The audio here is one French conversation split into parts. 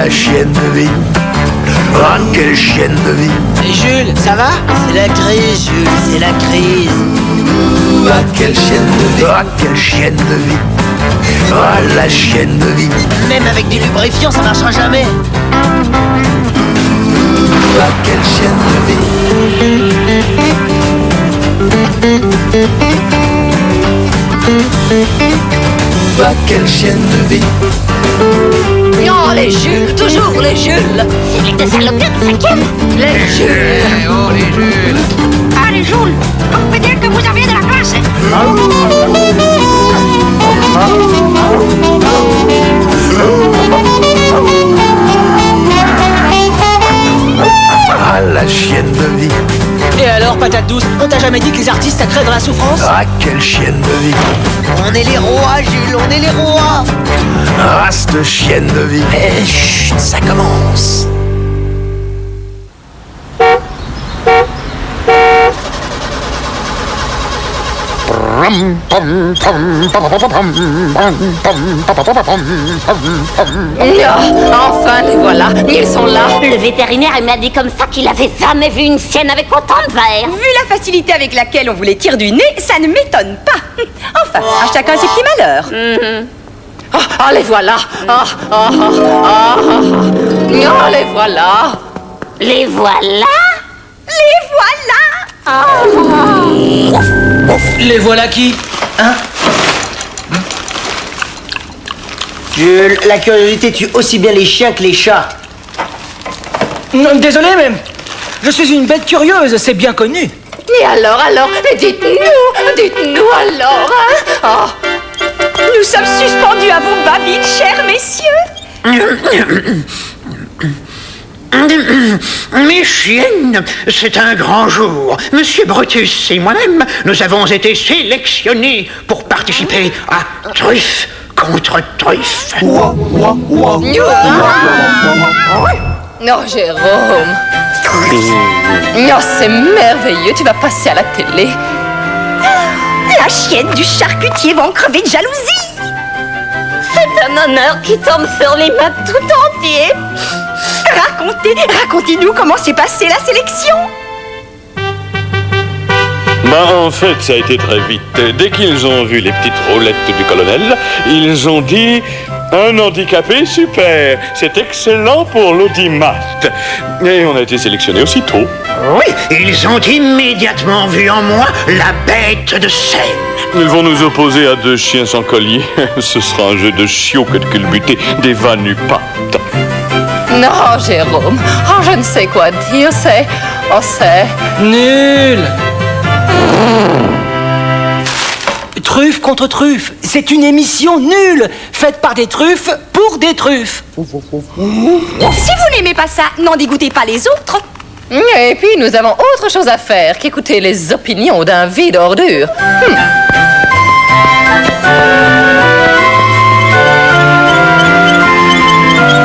la chienne de vie. Ah, quelle chienne de vie. Et Jules, ça va? C'est la crise, Jules, c'est la crise. Ah, quelle chienne de vie. Ah, quelle chienne de vie. Ah, la chienne de vie. Même avec du lubrifiant, ça marchera jamais. Ah, quelle chienne de vie. Ah, quelle chienne de vie. Oh, les Jules, toujours les Jules. C'est les deux saloperies qui s'inquiètent. Les Jules. Oh, les Jules. Ah, les Jules, on peut dire que vous avez de la classe. Ah, la chienne de vie. Et alors, patate douce, on t'a jamais dit que les artistes ça crée de la souffrance? Ah, quelle chienne de vie. On est les rois, Jules, on est les rois. Ah, cette chienne de vie. Eh, chut, ça commence. Enfin, les voilà. Ils sont là. Le vétérinaire il m'a dit comme ça qu'il avait jamais vu une chienne avec autant de verre. Vu la facilité avec laquelle on vous les tire du nez, ça ne m'étonne pas. Enfin, à chacun ses petits malheurs. Oh, les voilà. Oh, les voilà. Les voilà. Les voilà. Les voilà qui? Hein? Jules, la curiosité tue aussi bien les chiens que les chats. Non, désolé, mais je suis une bête curieuse, c'est bien connu. Et alors, dites-nous alors, hein? Oh. Nous sommes suspendus à vos babines, chers messieurs. Mes chiennes, c'est un grand jour. Monsieur Brutus et moi-même, nous avons été sélectionnés pour participer à Truffe contre Truffe. Non, Jérôme. Non, c'est merveilleux, tu vas passer à la télé. La chienne du charcutier va en crever de jalousie. C'est un honneur qui tombe sur les mains tout entier. Racontez-nous comment s'est passée la sélection. En fait, ça a été très vite. Dès qu'ils ont vu les petites roulettes du colonel, ils ont dit « Un handicapé, super! C'est excellent pour l'audimat !» Et on a été sélectionnés aussitôt. Oui, ils ont immédiatement vu en moi la bête de scène. Ils vont nous opposer à 2 chiens sans collier. Ce sera un jeu de chiots que de culbuter des vanupates. Non, Jérôme. Oh, je ne sais quoi dire, c'est... Oh, c'est... Nul. Truffe contre truffe, c'est une émission nulle, faite par des truffes pour des truffes. Si vous n'aimez pas ça, n'en dégoûtez pas les autres. Et puis, nous avons autre chose à faire qu'écouter les opinions d'un vide ordure.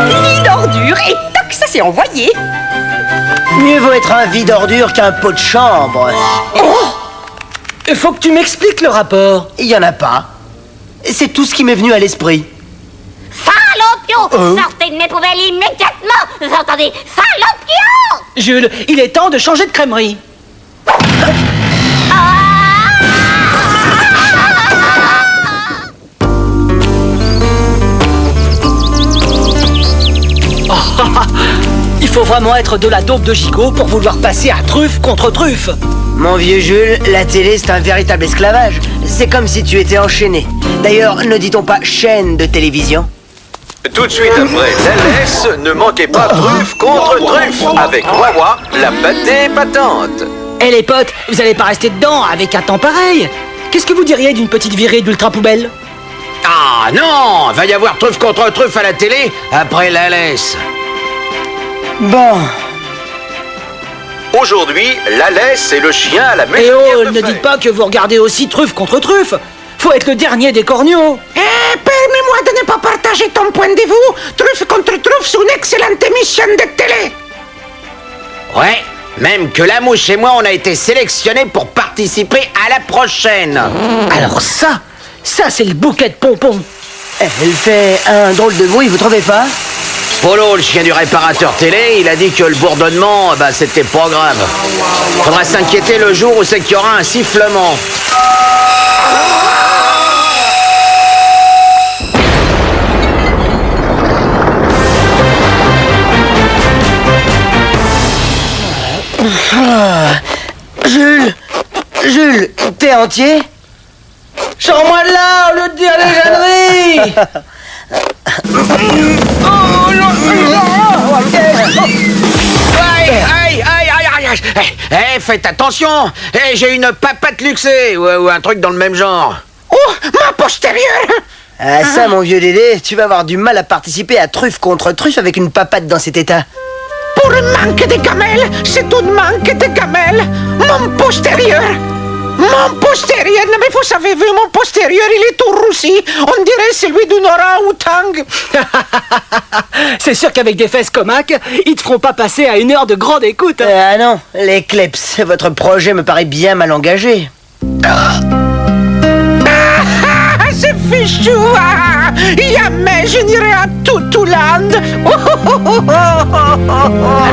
Vide ordure et toc, ça s'est envoyé. Mieux vaut être un vide ordure qu'un pot de chambre. Il faut que tu m'expliques le rapport. Il y en a pas. C'est tout ce qui m'est venu à l'esprit. Salopio, sortez de mes poubelles immédiatement. Vous entendez? Salopio. Jules, il est temps de changer de crèmerie. Il faut vraiment être de la dope de gigot pour vouloir passer à truffe contre truffe. Mon vieux Jules, la télé c'est un véritable esclavage. C'est comme si tu étais enchaîné. D'ailleurs, ne dit-on pas chaîne de télévision? Tout de suite après la laisse, ne manquez pas Truffe contre Truffe avec Wawa, la pâtée patente. Eh les potes, vous allez pas rester dedans avec un temps pareil. Qu'est-ce que vous diriez d'une petite virée d'ultra poubelle? Ah non, va y avoir Truffe contre Truffe à la télé après la laisse. Bon. Aujourd'hui, la laisse et le chien à la maison. Eh oh, ne dites pas que vous regardez aussi truffe contre truffe. Faut être le dernier des corneaux. Permets-moi de ne pas partager ton point de vue. Truffe contre Truffe, c'est une excellente émission de télé. Ouais, même que la mouche et moi, on a été sélectionnés pour participer à la prochaine. Alors ça c'est le bouquet de pompons. Elle fait un drôle de bruit, vous trouvez pas? Polo, le chien du réparateur télé, il a dit que le bourdonnement, c'était pas grave. Faudra s'inquiéter le jour où c'est qu'il y aura un sifflement. Jules, t'es entier? Sors-moi de là, au lieu de dire des conneries. Aïe, faites attention. J'ai une papate luxée ou un truc dans le même genre. Oh, ma postérieure! Ah ça, mon vieux Dédé, tu vas avoir du mal à participer à truffe contre truffe avec une papate dans cet état. Pour le manque de gamelles, c'est tout manque de gamelles. Mon postérieur! Mon postérieur! Non mais vous avez vu, mon postérieur, il est tout roussi. On dirait celui d'une orang-outang. C'est sûr qu'avec des fesses comaques, ils te feront pas passer à 1 heure de grande écoute. Ah non, les Kleps, votre projet me paraît bien mal engagé. C'est fichu! Jamais je n'irai à Toutouland!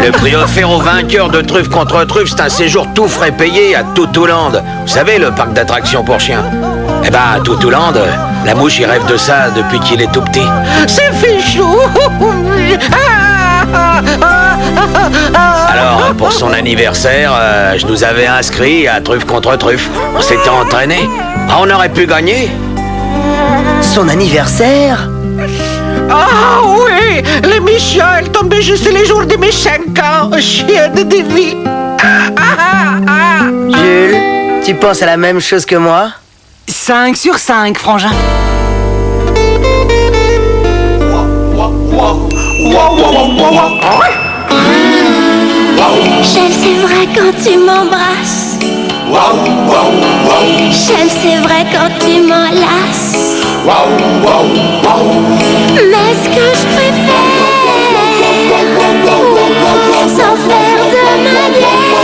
Le prix offert aux vainqueurs de truffe contre truffe, c'est un séjour tout frais payé à Toutouland. Vous savez, le parc d'attractions pour chiens. Eh ben, à Toutouland, la mouche, il rêve de ça depuis qu'il est tout petit. C'est fichu! Alors, pour son anniversaire, je nous avais inscrits à truffe contre truffe. On s'était entraînés. On aurait pu gagner. Son anniversaire? Ah oui! L'émission, elle tombait juste les jours de mes 5 ans. Chien de vie. Jules, tu penses à la même chose que moi? 5 sur 5, frangin. J'aime, c'est vrai quand tu m'embrasses. J'aime, c'est vrai quand tu m'enlaces. Mais ce que je préfère, sans faire de manière,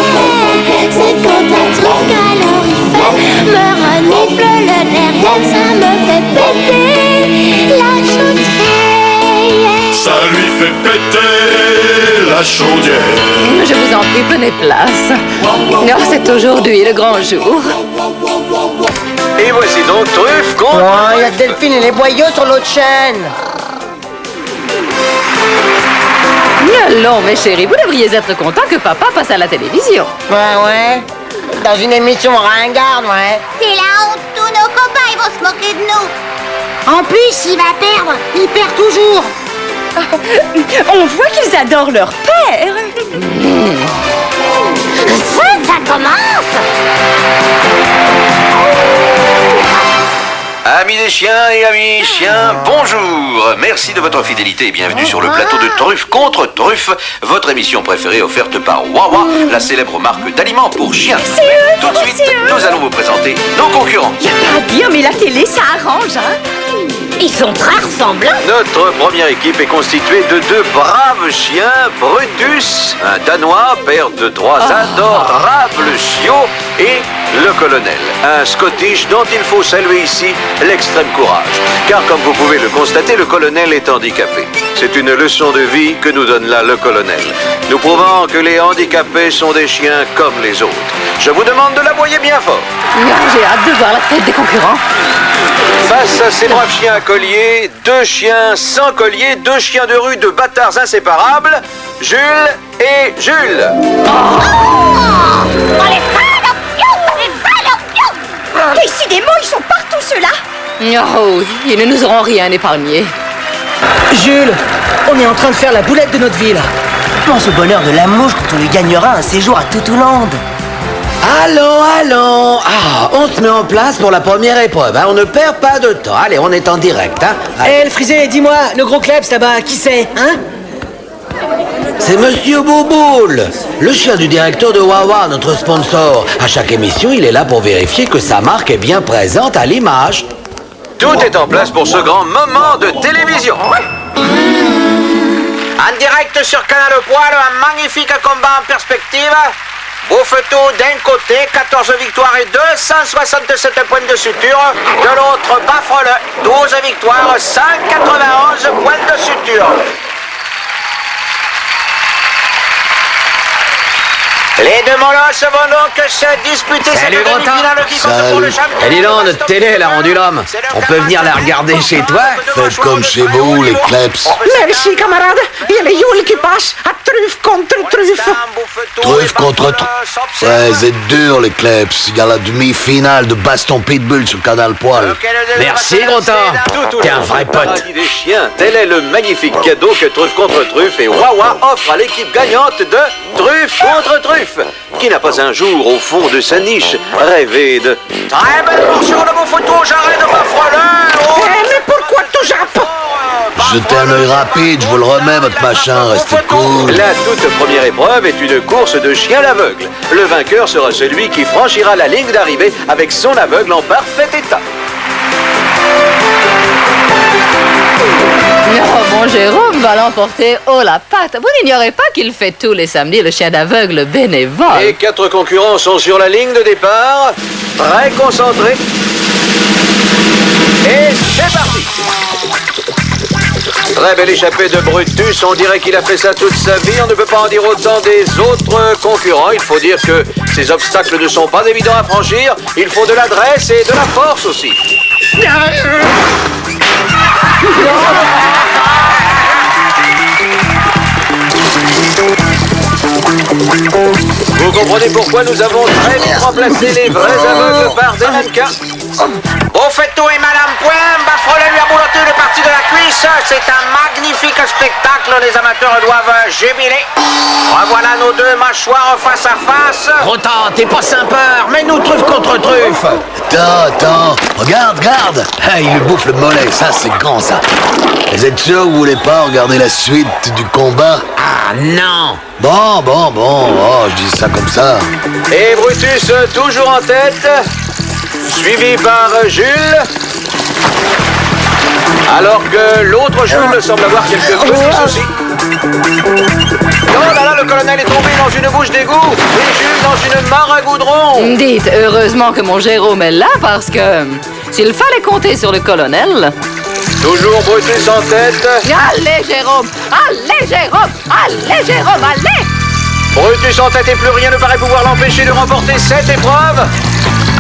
c'est quand ta truffe calorifère me renifle le nerf, ça me fait péter la chaudière. Ça lui fait péter la chaudière. Je vous en prie, prenez place. Non, c'est aujourd'hui le grand jour. Et voici donc truffe contre Oh, il y a Delphine et les boyaux sur l'autre chaîne. Allons, mes chéris, vous devriez être contents que papa passe à la télévision. Ouais. Dans une émission ringarde, ouais. C'est la honte, tous nos copains, ils vont se moquer de nous. En plus, il va perdre, il perd toujours. On voit qu'ils adorent leur père. Ça commence. Amis des chiens et amis chiens, bonjour. Merci de votre fidélité et bienvenue sur le plateau de Truffe contre Truffe, votre émission préférée offerte par Wawa, la célèbre marque d'aliments pour chiens. Mais tout de suite, nous allons vous présenter nos concurrents. Y a pas à dire, mais la télé, ça arrange, hein. Ils sont très ressemblants. Notre première équipe est constituée de 2 braves chiens, Brutus, un Danois, père de 3 adorables chiots, et le colonel, un Scottish dont il faut saluer ici l'extrême courage. Car comme vous pouvez le constater, le colonel est handicapé. C'est une leçon de vie que nous donne là le colonel, nous prouvant que les handicapés sont des chiens comme les autres. Je vous demande de l'aboyer bien fort. J'ai hâte de voir la tête des concurrents. Face à ces braves chiens à collier, 2 chiens sans collier, 2 chiens de rue, 2 bâtards inséparables, Jules et Jules. Décidément, ils sont partout, ceux-là. Oh, ils ne nous auront rien épargné. Jules, on est en train de faire la boulette de notre ville. Pense au bonheur de la mouche quand on lui gagnera un séjour à Toutouland. Allons. On se met en place pour la première épreuve. On ne perd pas de temps. Allez, on est en direct. Le frisé, dis-moi, le gros Kleps là-bas, qui c'est, hein? C'est Monsieur Bouboule, le chien du directeur de Wawa, notre sponsor. À chaque émission, il est là pour vérifier que sa marque est bien présente à l'image. Tout est en place pour ce grand moment de télévision. En direct sur Canal Poil, un magnifique combat en perspective. Bouffetou d'un côté, 14 victoires et 267 points de suture. De l'autre, Baffrele, 12 victoires, 191 points de suture. Les deux molosses vont donc se disputer cette demi-finale qui compte pour le champion. Eh dis donc, notre télé, elle a rendu l'homme. On peut venir la regarder chez toi? Faites comme chez vous, les kleps. Merci, camarade. Il y a les Yule qui passent à truffe contre truffe. Truffe contre truffe. Ouais, c'est dur, les kleps. Il y a la demi-finale de baston pitbull sur Canal Poil. Merci, gros temps. T'es un vrai pote. Des chiens, tel est le magnifique cadeau que Truffe contre Truffe et Wawa offre à l'équipe gagnante de Truffe contre Truffe, qui n'a pas un jour au fond de sa niche rêvé de... Très belle portion de vos photos, j'arrête de m'affoler. Mais pourquoi tout Japon? Jetez un œil rapide, je vous le remets, votre machin, restez cool. La toute première épreuve est une course de chien à l'aveugle. Le vainqueur sera celui qui franchira la ligne d'arrivée avec son aveugle en parfait état. Oh, mon Jérôme va l'emporter haut la patte. Vous n'ignorez pas qu'il fait tous les samedis le chien d'aveugle bénévole. Les 4 concurrents sont sur la ligne de départ, très concentrés. Et c'est parti! Très belle échappée de Brutus, on dirait qu'il a fait ça toute sa vie. On ne peut pas en dire autant des autres concurrents. Il faut dire que ces obstacles ne sont pas évidents à franchir. Il faut de l'adresse et de la force aussi. Vous comprenez pourquoi nous avons très vite remplacé les vrais aveugles par des mannequins? Au fait tout et Madame Poin, Baffolé lui a bouloté une partie de la cuisse. C'est un magnifique spectacle, les amateurs doivent jubiler. Revoilà nos deux mâchoires face à face. Autant, t'es pas sympa. Mets-nous truffe contre truffe. Attends, regarde. Ah, il lui bouffe le mollet, ça c'est grand ça. Vous êtes sûr que vous voulez pas regarder la suite du combat? Ah non. Bon, oh, je dis ça comme ça. Et Brutus toujours en tête, suivi par Jules. Alors que l'autre Jules semble avoir quelques petits soucis. Oh là là, le colonel est tombé dans une bouche d'égout et Jules dans une mare à goudron. Dites, heureusement que mon Jérôme est là parce que s'il fallait compter sur le colonel... Toujours Brutus en tête. Allez, Jérôme! Allez, Jérôme! Allez, Jérôme! Allez! Brutus en tête et plus rien ne paraît pouvoir l'empêcher de remporter cette épreuve.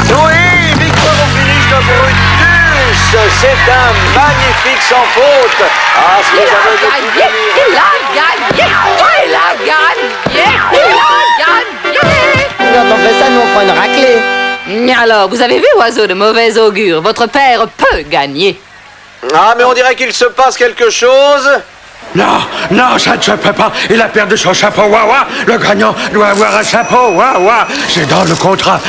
Oui, victoire au finish de Brutus. C'est un magnifique sans faute. Ah, Il a gagné! Quand on fait ça, nous on prend une raclée. Alors, vous avez vu, oiseau de mauvais augure, votre père peut gagner. Ah, mais on dirait qu'il se passe quelque chose. Non, ça ne se peut pas. Il a perdu son chapeau, Wawa. Le gagnant doit avoir un chapeau, Wawa. C'est dans le contrat.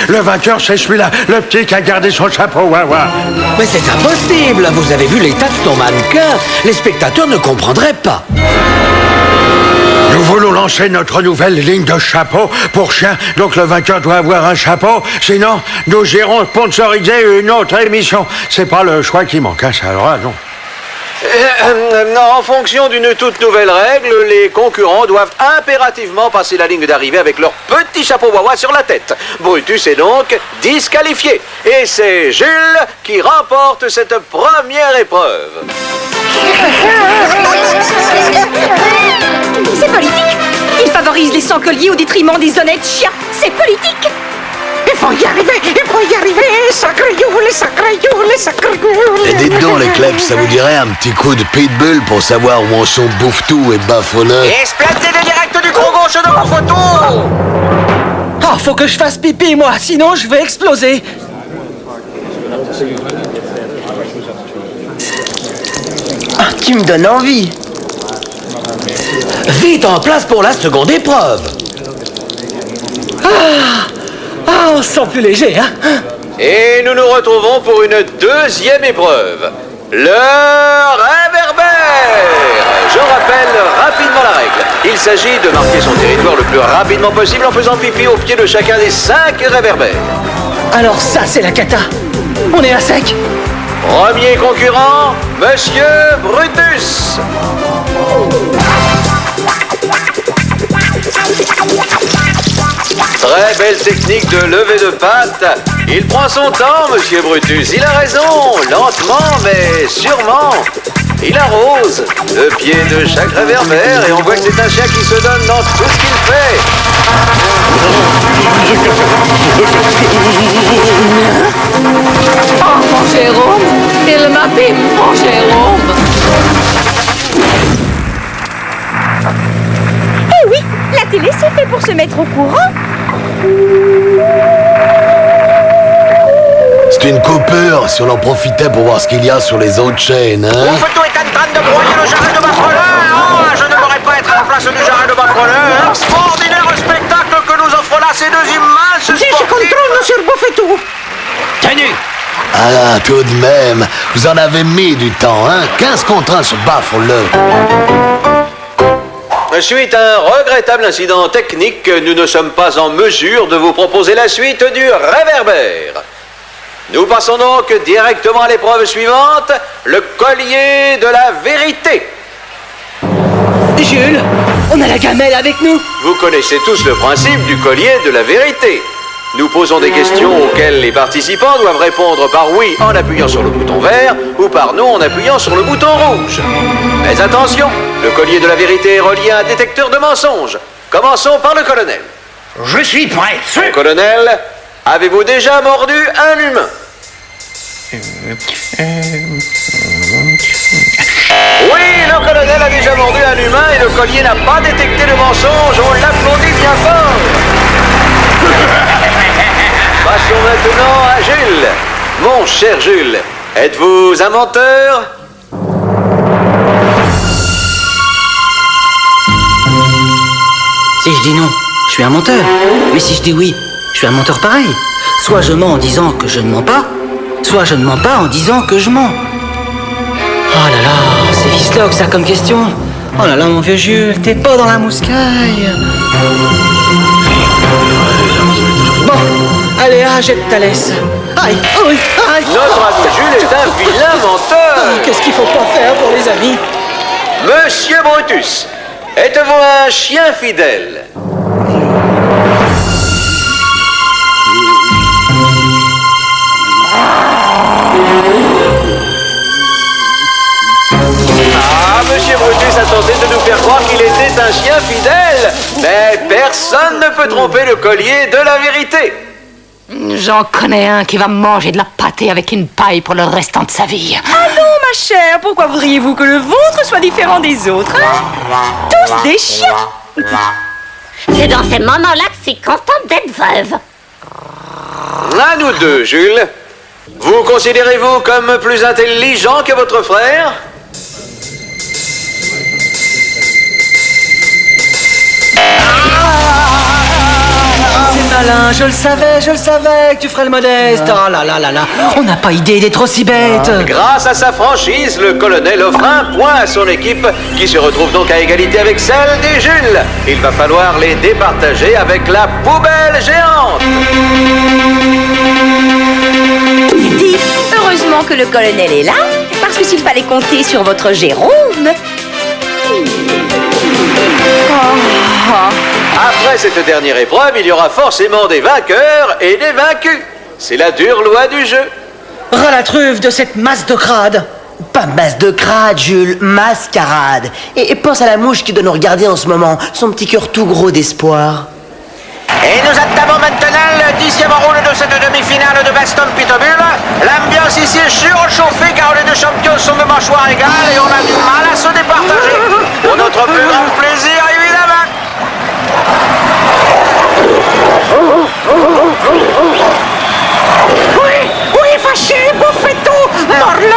Le vainqueur, c'est celui-là, le petit qui a gardé son chapeau, Wawa. Mais c'est impossible. Vous avez vu l'état de son mannequin. Les spectateurs ne comprendraient pas. Nous voulons lancer notre nouvelle ligne de chapeaux pour chiens, donc le vainqueur doit avoir un chapeau. Sinon, nous irons sponsoriser une autre émission. C'est pas le choix qui manque, hein, ça alors, non. Non, en fonction d'une toute nouvelle règle, les concurrents doivent impérativement passer la ligne d'arrivée avec leur petit chapeau Wawa sur la tête. Brutus est donc disqualifié. Et c'est Jules qui remporte cette première épreuve. C'est politique. Il favorise les sans-colliers au détriment des honnêtes chiens. C'est politique. Il faut y arriver, sacré Et dites donc, les kleps, ça vous dirait un petit coup de pitbull pour savoir où en sont Bouffe-Tout et Baffolé? Et splendide direct du gros gauche de ma photo. Ah, faut que je fasse pipi, moi, sinon je vais exploser. Ah, tu me donnes envie. Vite en place pour la seconde épreuve. Ah, on se sent plus léger, hein? Et nous nous retrouvons pour une deuxième épreuve. Le réverbère. Je rappelle rapidement la règle. Il s'agit de marquer son territoire le plus rapidement possible en faisant pipi au pied de chacun des 5 réverbères. Alors ça, c'est la cata. On est à sec. Premier concurrent, Monsieur Brutus. Très belle technique de levée de patte. Il prend son temps, Monsieur Brutus. Il a raison. Lentement, mais sûrement. Il arrose le pied de chaque réverbère et on voit que c'est un chien qui se donne dans tout ce qu'il fait. Oh, mon Jérôme, il m'abîme, mon Jérôme. Eh oui, la télé c'est fait pour se mettre au courant. C'est une coupure si on en profitait pour voir ce qu'il y a sur les autres chaînes, hein? Fouettou est en train de broyer le jardin de Bafrelin. Oh, je ne m'aurais pas être à la place du jardin de Bafrelin. Extraordinaire spectacle que nous offrent là ces deux immenses sportifs. Je contrôle, monsieur Bouffetou. Tenue! Ah, tout de même, vous en avez mis du temps, hein? 15 contre 1 sur Bafrelin. Suite à un regrettable incident technique, nous ne sommes pas en mesure de vous proposer la suite du réverbère. Nous passons donc directement à l'épreuve suivante, le collier de la vérité. Jules, on a la gamelle avec nous. Vous connaissez tous le principe du collier de la vérité. Nous posons des questions auxquelles les participants doivent répondre par oui en appuyant sur le bouton vert ou par non en appuyant sur le bouton rouge. Mais attention, le collier de la vérité est relié à un détecteur de mensonges. Commençons par le colonel. Je suis prêt. Colonel, avez-vous déjà mordu un humain? Oui, le colonel a déjà mordu un humain et le collier n'a pas détecté le mensonge. On l'applaudit bien fort. Passons maintenant à Jules. Mon cher Jules, êtes-vous un menteur? Si je dis non, je suis un menteur. Mais si je dis oui, je suis un menteur pareil. Soit je mens en disant que je ne mens pas, soit je ne mens pas en disant que je mens. Oh là là, c'est ficelog ça comme question. Oh là là, mon vieux Jules, t'es pas dans la mouscaille. Bon, allez, jette ta laisse. Aïe, oui, aïe. Notre ami Jules est un vilain menteur. Qu'est-ce qu'il faut pas faire pour les amis? Monsieur Brutus, êtes-vous un chien fidèle? Ah, Monsieur Brutus a tenté de nous faire croire qu'il était un chien fidèle. Mais personne ne peut tromper le collier de la vérité. J'en connais un qui va manger de la pâtée avec une paille pour le restant de sa vie. Ah non, ma chère, pourquoi voudriez-vous que le vôtre soit différent des autres, hein? Tous des chiens. C'est dans ces moments-là que je suis contente d'être veuve. À nous deux, Jules. Vous considérez-vous comme plus intelligent que votre frère? C'est malin, je le savais que tu ferais le modeste. Oh là là là là, on n'a pas idée d'être aussi bête. Grâce à sa franchise, le colonel offre un point à son équipe qui se retrouve donc à égalité avec celle des Jules. Il va falloir les départager avec la poubelle géante. Dis, heureusement que le colonel est là, parce que s'il fallait compter sur votre Jérôme... Après cette dernière épreuve, il y aura forcément des vainqueurs et des vaincus. C'est la dure loi du jeu. Ras la truffe de cette masse de crade. Pas masse de crade, Jules, mascarade. Et pense à la mouche qui doit nous regarder en ce moment, son petit cœur tout gros d'espoir. Et nous entamons maintenant le 10e round de cette demi-finale de Baston Pitbull. L'ambiance ici est surchauffée car les deux champions sont de mâchoires égales et on a du mal à se départager. Pour notre plus grand plaisir, évidemment. Oui, fâché, Bouffetou, mord-le.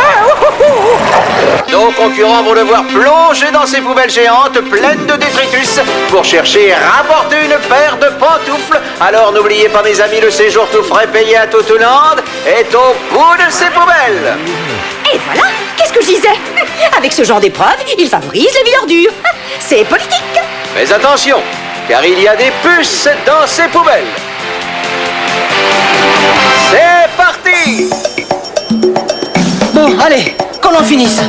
Nos concurrents vont devoir plonger dans ces poubelles géantes pleines de détritus pour chercher et rapporter une paire de pantoufles. Alors n'oubliez pas, mes amis, le séjour tout frais payé à Totoland est au bout de ces poubelles. Et voilà, qu'est-ce que je disais? Avec ce genre d'épreuve, il favorise les vies d'ordures. C'est politique. Mais attention, car il y a des puces dans ces poubelles. C'est parti! Bon, allez, qu'on en finisse.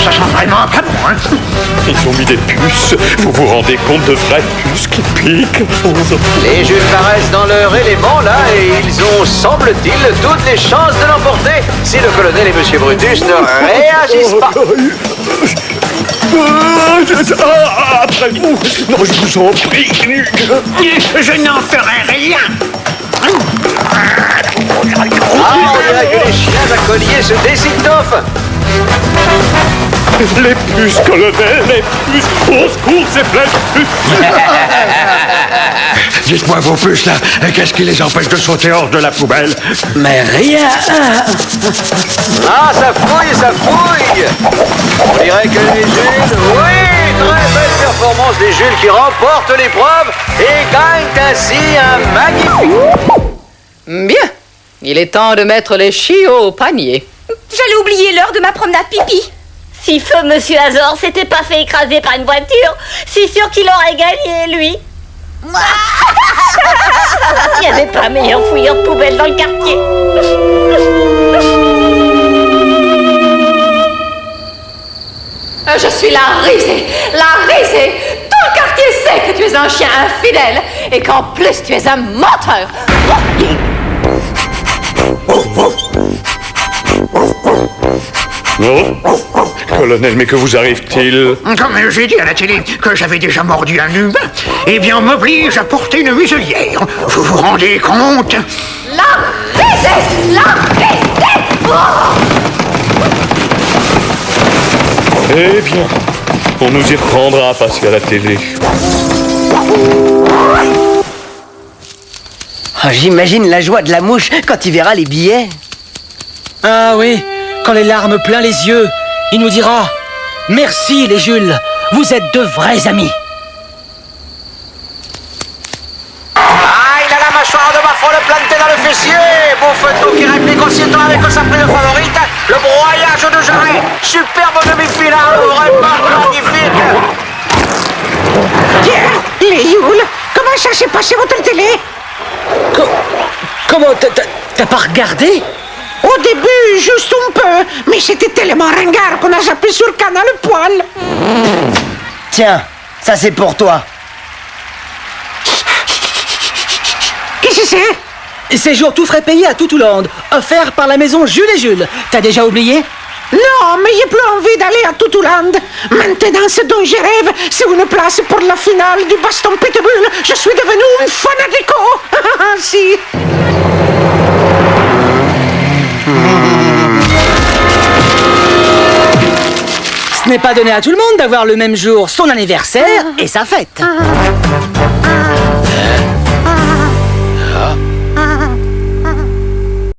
Ça sent vraiment pas bon, hein. Ils ont mis des puces. Vous vous rendez compte de vraies puces qui piquent? Les Jules paraissent dans leur élément là et ils ont, semble-t-il, toutes les chances de l'emporter si le colonel et Monsieur Brutus ne réagissent pas. Après vous, non, je vous en prie. Je n'en ferai rien. Ah, on dirait que les chiens à collier se désintoffent. Les puces, colonel, les puces. Au secours, c'est plein de puces. Dites-moi vos puces là, qu'est-ce qui les empêche de sauter hors de la poubelle? Mais rien. Ah, ça fouille, ça fouille. On dirait que les Jules, oui, très belle performance des Jules qui remportent l'épreuve et gagnent ainsi un magnifique... Bien. Il est temps de mettre les chiots au panier. J'allais oublier l'heure de ma promenade pipi. Si feu Monsieur Azor s'était pas fait écraser par une voiture, c'est sûr qu'il aurait gagné, lui. Il n'y avait pas meilleur fouilleur de poubelle dans le quartier. Je suis la risée. Tout le quartier sait que tu es un chien infidèle et qu'en plus tu es un menteur. Non. Colonel, mais que vous arrive-t-il? Comme j'ai dit à la télé que j'avais déjà mordu un humain, eh bien on m'oblige à porter une muselière. Vous vous rendez compte? La risée. Eh bien, on nous y reprendra à passer à la télé. Oh, j'imagine la joie de la mouche quand il verra les billets. Ah oui, quand les larmes plein les yeux, il nous dira « Merci les Jules, vous êtes de vrais amis ». Ah, il a la mâchoire de ma folle plantée dans le fessier. Bouffetou qui réplique aussitôt avec sa prime favorite, le broyage de Jarret. Superbe demi-finale, vraiment magnifique. Tiens, les Jules, comment ça s'est passé votre télé? Comment t'as pas regardé? Au début, juste un peu, mais c'était tellement ringard qu'on a zappé sur Canal Poil. Tiens, ça c'est pour toi. Qu'est-ce que c'est? Séjour tout frais payé à Toutouland, offert par la maison Jules et Jules. T'as déjà oublié? Non, mais j'ai plus envie d'aller à Toutouland. Maintenant, ce dont je rêve, c'est une place pour la finale du Baston Pitbull. Je suis devenu une fanatico. Si. Ce n'est pas donné à tout le monde d'avoir le même jour son anniversaire et sa fête.